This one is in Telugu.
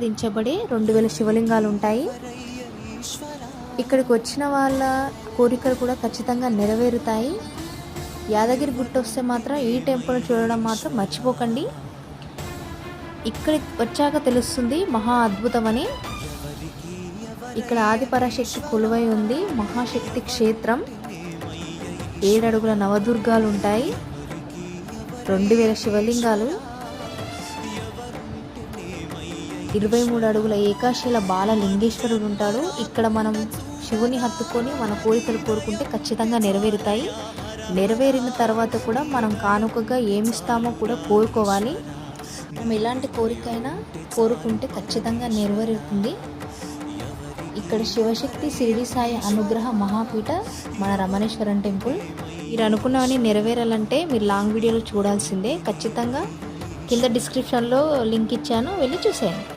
దించబడే 2000 శివలింగాలు ఉంటాయి. ఇక్కడికి వచ్చిన వాళ్ళ కోరికలు కూడా ఖచ్చితంగా నెరవేరుతాయి. యాదగిరి గుట్ట వస్తే మాత్రం ఈ టెంపుల్ చూడడం మాత్రం మర్చిపోకండి. ఇక్కడికి వచ్చాక తెలుస్తుంది మహా అద్భుతమని. ఇక్కడ ఆదిపరాశక్తి కొలువై ఉంది. మహాశక్తి క్షేత్రం. 7 అడుగుల నవదుర్గాలు ఉంటాయి. 2000 శివలింగాలు, 23 అడుగుల ఏకాశిల బాలలింగేశ్వరుడు ఉంటాడు. ఇక్కడ మనం శివుని హత్తుకొని మన కోరికలు కోరుకుంటే ఖచ్చితంగా నెరవేరుతాయి. నెరవేరిన తర్వాత కూడా మనం కానుకగా ఏమిస్తామో కూడా కోరుకోవాలి. మనం ఎలాంటి కోరికైనా కోరుకుంటే ఖచ్చితంగా నెరవేరుతుంది. ఇక్కడ శివశక్తి షిరిడి సాయి అనుగ్రహ మహాపీఠ మన రమణేశ్వరం టెంపుల్. మీరు అనుకున్నవన్నీ నెరవేరాలంటే మీరు లాంగ్ వీడియోలు చూడాల్సిందే. ఖచ్చితంగా కింద డిస్క్రిప్షన్లో లింక్ ఇచ్చాను, వెళ్ళి చూసేయండి.